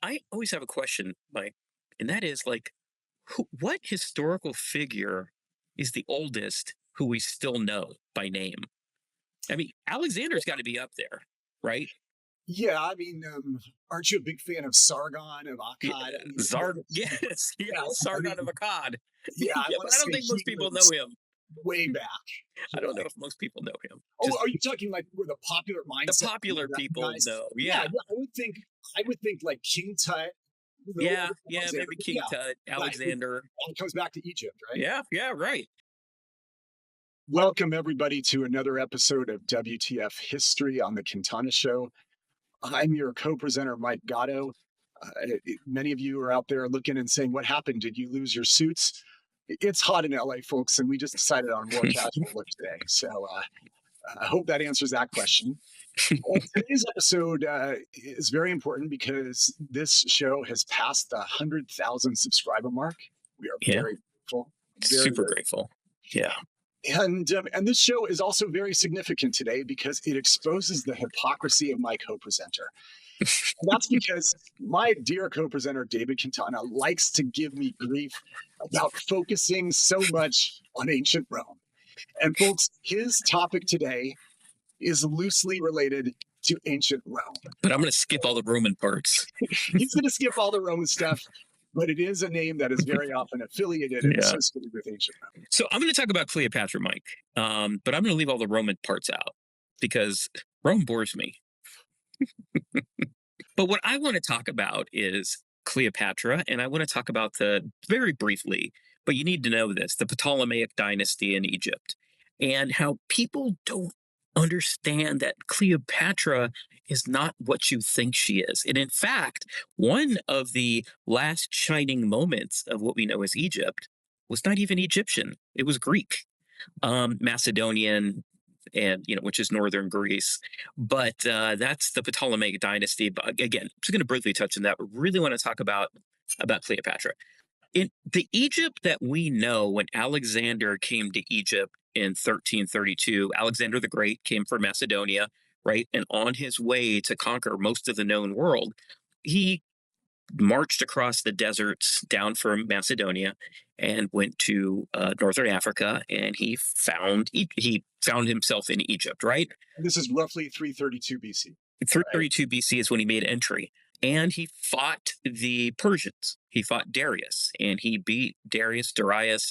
I always have a question, Mike, and that is like, what historical figure is the oldest who we still know by name? I mean, Alexander's got to be up there, right? Yeah, I mean, aren't you a big fan of Sargon of Yeah, Akkad? At least, Zarg, yes, yeah, yes, I Sargon of mean, Akkad. yeah, I Yeah, want but to I don't say think he most people know goes him. way back. I don't know Like, if most people know him. oh, Just are you talking like where the popular the mindset popular people recognized? know. Yeah, Yeah, yeah, I would think like King Tut, yeah, yeah. Alexander. Maybe King Yeah, Tut, right. Alexander. It comes back to Egypt, right? Yeah, yeah, right. Welcome everybody to another episode of WTF History on the Quintana Show. I'm your co-presenter, Mike Gatto. Many of you are out there looking and saying, "What happened? Did you lose your suits?" It's hot in LA, folks, and we just decided on a more casual look today. So I hope that answers that question. Today's episode is very important because this show has passed the 100,000 subscriber mark. We are Yeah, very grateful, very, super very. grateful. Yeah, And this show is also very significant today because it exposes the hypocrisy of my co-presenter. And that's because my dear co-presenter David Quintana likes to give me grief about focusing so much on ancient Rome. And folks, his topic today is loosely related to ancient Rome. but I'm going to skip all the Roman parts. He's going to skip all the Roman stuff, but it is a name that is very often affiliated and Yeah. associated with ancient Rome. So I'm going to talk about Cleopatra, Mike, but I'm going to leave all the Roman parts out because Rome bores me. But what I want to talk about is Cleopatra, and I want to talk about the very briefly, but you need to know this, the Ptolemaic Dynasty in Egypt, and how people don't understand that Cleopatra is not what you think she is. And in fact, one of the last shining moments of what we know as Egypt was not even Egyptian, it was Greek, Macedonian, and which is northern Greece. But that's the Ptolemaic dynasty. But again, I'm just going to briefly touch on that. But really want to talk about Cleopatra. In the Egypt that we know, when Alexander came to Egypt in 1332, Alexander the Great came from Macedonia, right? And on his way to conquer most of the known world, he marched across the deserts down from Macedonia and went to northern Africa, and he found himself in Egypt. Right, This is roughly 332 BC, right? 332 BC is when he made entry, and he fought the Persians. He fought Darius, and he beat Darius.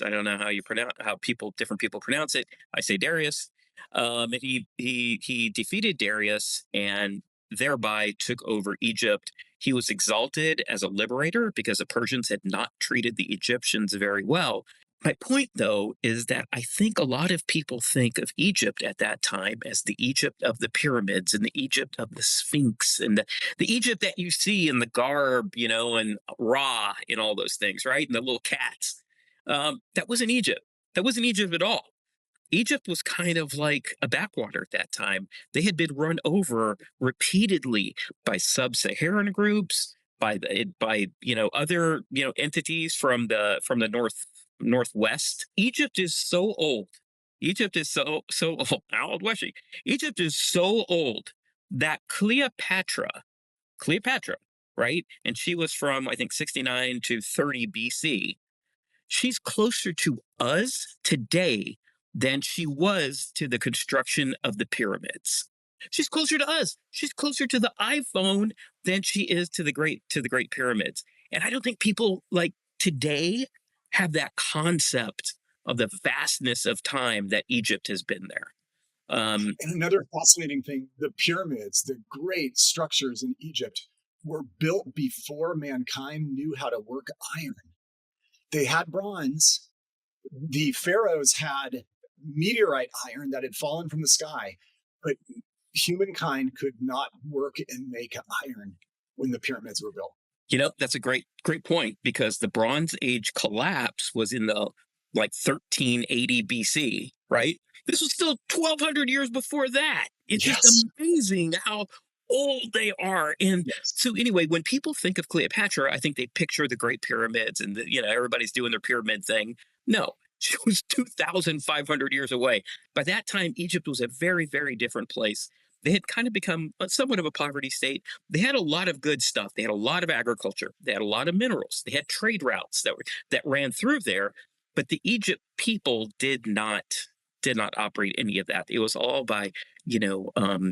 I don't know how different people pronounce it. I say Darius. And he defeated Darius and thereby took over Egypt. He was exalted as a liberator because the Persians had not treated the Egyptians very well. My point, though, is that I think a lot of people think of Egypt at that time as the Egypt of the pyramids and the Egypt of the Sphinx and the Egypt that you see in the garb, and Ra and all those things, right? And the little cats. That wasn't Egypt. That wasn't Egypt at all. Egypt was kind of like a backwater at that time. They had been run over repeatedly by sub-Saharan groups, by other entities from the northwest. Egypt is so old. Egypt is so old. How old was she? Egypt is so old that Cleopatra, right? And she was from I think 69 to 30 BC. She's closer to us today than she was to the construction of the pyramids. She's closer to us. She's closer to the iPhone than she is to the great pyramids. And I don't think people like today have that concept of the vastness of time that Egypt has been there. And another fascinating thing, the pyramids, the great structures in Egypt, were built before mankind knew how to work iron. They had bronze. The pharaohs had meteorite iron that had fallen from the sky, but humankind could not work and make iron when the pyramids were built. That's a great point because the Bronze Age collapse was in the like 1380 BC, right? This was still 1200 years before that. It's just Yes. amazing how old they are. And Yes. so anyway, when people think of Cleopatra, I think they picture the Great Pyramids and everybody's doing their pyramid thing. No, she was 2,500 years away. By that time, Egypt was a very, very different place. They had kind of become somewhat of a poverty state. They had a lot of good stuff. They had a lot of agriculture. They had a lot of minerals. They had trade routes that ran through there, but the Egypt people did not operate any of that. It was all by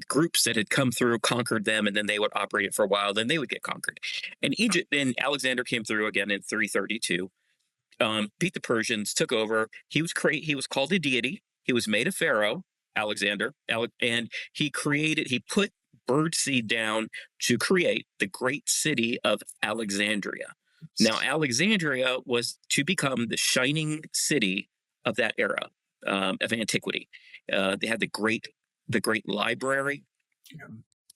groups that had come through, conquered them, and then they would operate it for a while. Then they would get conquered. And Egypt, and Alexander came through again in 332, beat the Persians, took over. He was called a deity. He was made a pharaoh, Alexander, and he put birdseed down to create the great city of Alexandria. Now, Alexandria was to become the shining city of that era, of antiquity. They had the great library Yeah.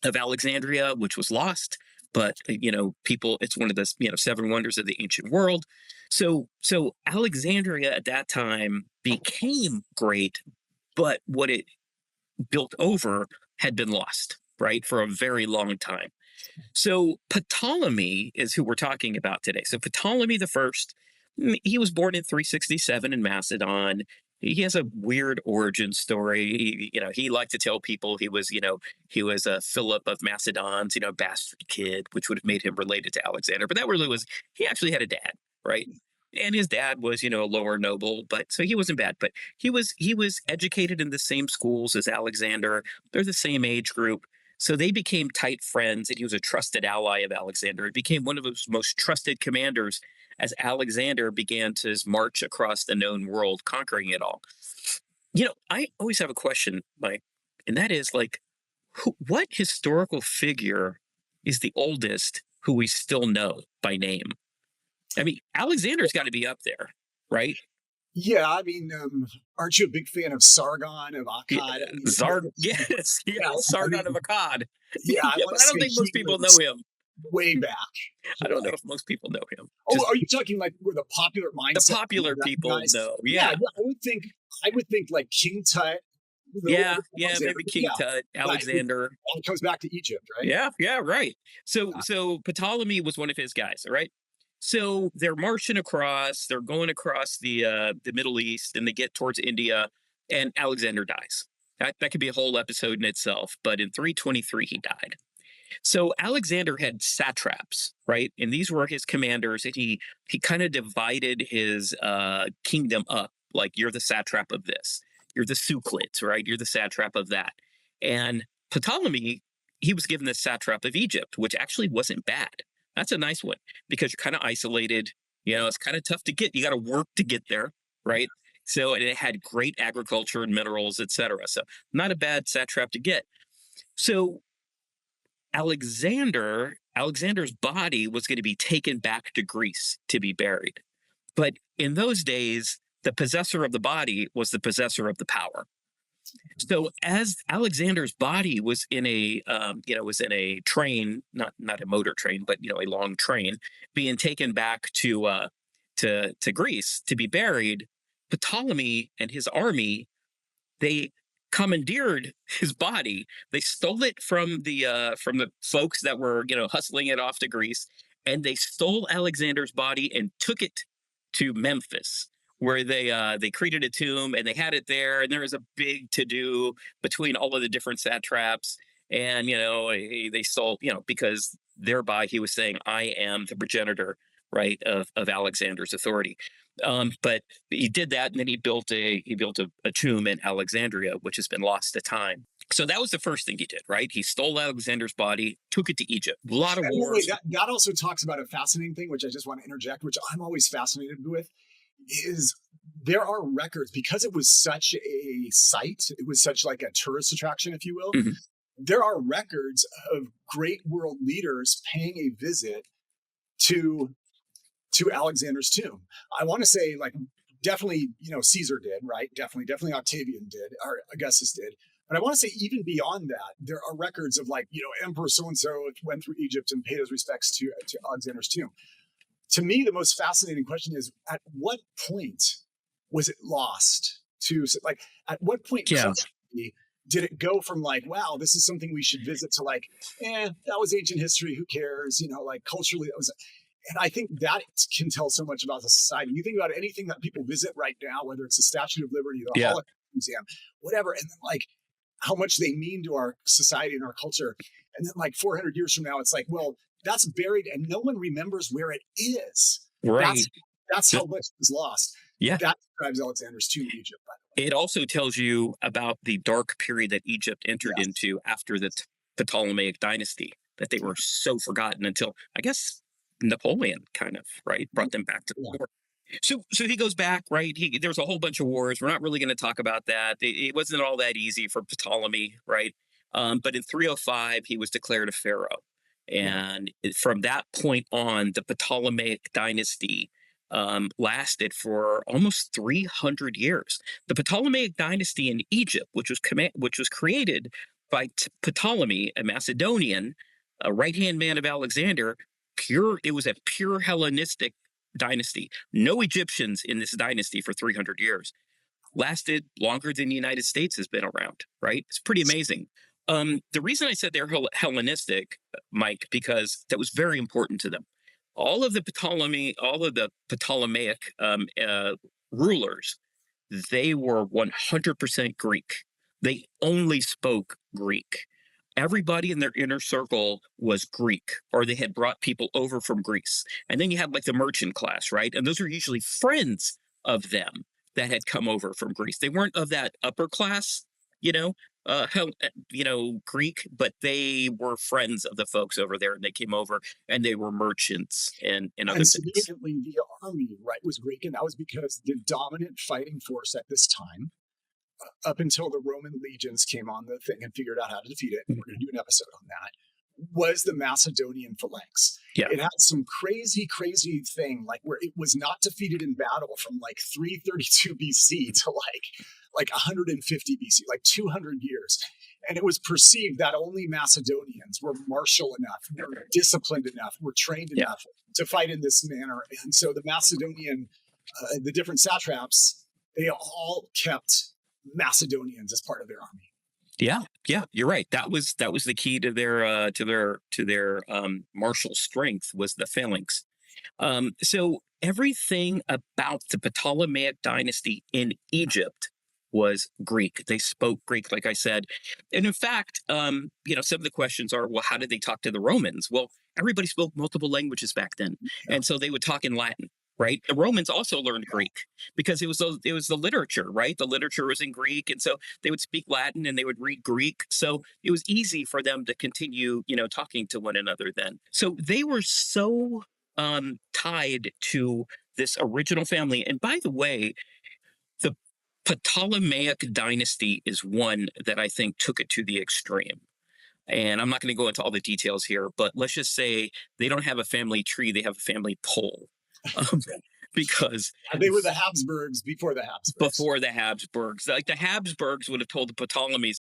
of Alexandria, which was lost. But people, it's one of the seven wonders of the ancient world. So Alexandria at that time became great, but what it built over had been lost, right, for a very long time. So Ptolemy is who we're talking about today. So Ptolemy the First, he was born in 367 in Macedon. He has a weird origin story. He liked to tell people he was a Philip of Macedon's, bastard kid, which would have made him related to Alexander. But that really was, he actually had a dad, right? And his dad was, a lower noble, but so he wasn't bad. But he was educated in the same schools as Alexander. They're the same age group. So they became tight friends, and he was a trusted ally of Alexander. He became one of his most trusted commanders as Alexander began to his march across the known world, conquering it all. I always have a question, Mike, and that is like, what historical figure is the oldest who we still know by name? I mean, Alexander's got to be up there, right? Yeah, I mean, aren't you a big fan of Sargon of Yeah, Akkad? I mean, yes, you yeah, know, I Sargon of mean, Akkad. yeah, I Yeah, want but to I don't say think he most people know was him. way back. I don't know Like, if most people know him. oh, Just are you talking like where the popular the mindset popular people recognized? know. Yeah, Yeah, yeah, I would think like King Tut, the yeah, older yeah. Alexander. Maybe But King yeah, Tut, right. Alexander. It comes back to Egypt, right? Yeah, yeah, right. So Yeah. so Ptolemy was one of his guys, all right? So they're marching across, they're going across the Middle East, and they get towards India, and Alexander dies. That could be a whole episode in itself, but in 323 he died. So Alexander had satraps, right? And these were his commanders, and he kind of divided his kingdom up. Like, you're the satrap of this, you're the Suclids, right? You're the satrap of that. And Ptolemy, he was given the satrap of Egypt, which actually wasn't bad. That's a nice one because you're kind of isolated. It's kind of tough to get. You got to work to get there, right? So, and it had great agriculture and minerals, etc. So not a bad satrap to get. So Alexander's body was going to be taken back to Greece to be buried. But in those days, the possessor of the body was the possessor of the power. So as Alexander's body was in a train, not a motor train, but a long train, being taken back to Greece to be buried, Ptolemy and his army, they commandeered his body. They stole it from the folks that were hustling it off to Greece, and they stole Alexander's body and took it to Memphis, where they created a tomb and they had it there. And there was a big to do between all of the different satraps, and they stole because thereby he was saying, I am the progenitor, right, of Alexander's authority. But he did that, and then he built a tomb in Alexandria, which has been lost to time. So that was the first thing he did, right? He stole Alexander's body, took it to Egypt. A lot of And wait, wars. that also talks about a fascinating thing, which I just want to interject, which I'm always fascinated with, is there are records because it was such a site, it was such like a tourist attraction, if you will. Mhm. There are records of great world leaders paying a visit to Alexander's tomb. I want to say like definitely, Caesar did, right? Definitely Octavian did, or Augustus did. But I want to say even beyond that, there are records of like, Emperor so-and-so went through Egypt and paid his respects to Alexander's tomb. To me, the most fascinating question is at what point was it lost to like, at what point Yeah. culturally did it go from like, wow, this is something we should visit to like, that was ancient history. Who cares? Like culturally, that was, and I think that can tell so much about the society. You think about anything that people visit right now, whether it's the Statue of Liberty, the Yeah. Holocaust Museum, whatever, and then like how much they mean to our society and our culture. And then like 400 years from now, it's like, well, that's buried and no one remembers where it is. That's Right. that's So, how much was lost. yeah. That describes Alexander's tomb in Egypt, by the It also tells you about the dark period that Egypt way. entered Yes. into after the Ptolemaic Dynasty, that they Yeah. were so forgotten until, I guess, Napoleon kind of, right, brought them back to Yeah. the fore. So he goes back, right? There's a whole bunch of wars. We're not really going to talk about that. It wasn't all that easy for Ptolemy, right? But in 305, he was declared a pharaoh, Yeah. and from that point on, the Ptolemaic dynasty lasted for almost 300 years. The Ptolemaic dynasty in Egypt, which was created by Ptolemy, a Macedonian, a right hand man of Alexander, it was a pure Hellenistic dynasty. No Egyptians in this dynasty for 300 years. Lasted longer than the United States has been around, right? It's pretty amazing. The reason I said they're Hellenistic, Mike, because that was very important to them. All of the Ptolemaic rulers, they were 100% Greek. They only spoke Greek. Everybody in their inner circle was Greek, or they had brought people over from Greece. And then you had like the merchant class, right? And those are usually friends of them that had come over from Greece. They weren't of that upper class, you know, Greek, but they were friends of the folks over there, and they came over and they were merchants and other And things. significantly, the army, right, was Greek. And that was because the dominant fighting force at this time, up until the Roman legions came on the thing and figured out how to defeat it, and we're going to do an episode on that, was the Macedonian phalanx. Yeah, It had some crazy, crazy thing like where it was not defeated in battle from like 332 BC to like 150 BC, like 200 years. And it was perceived that only Macedonians were martial enough, were disciplined enough, were trained yeah. enough to fight in this manner. And so the Macedonian, the different satraps, they all kept Macedonians as part of their army. Yeah, yeah, you're right. That was the key to their martial strength, was the phalanx. So everything about the Ptolemaic dynasty in Egypt was Greek. They spoke Greek, like I said. And in fact, some of the questions are, well, how did they talk to the Romans? Well, everybody spoke multiple languages back then. Yeah, And so they would talk in Latin. Right, the Romans also learned yeah. Greek because it was the literature, right? The literature was in Greek, and so they would speak Latin and they would read Greek. So it was easy for them to continue, talking to one another. Then, so they were so tied to this original family. And by the way, the Ptolemaic dynasty is one that I think took it to the extreme. And I'm not going to go into all the details here, but let's just say they don't have a family tree; they have a family pole, um, because They were the Habsburgs before the Habsburgs. before the Habsburgs, like the Habsburgs would have told the Ptolemies,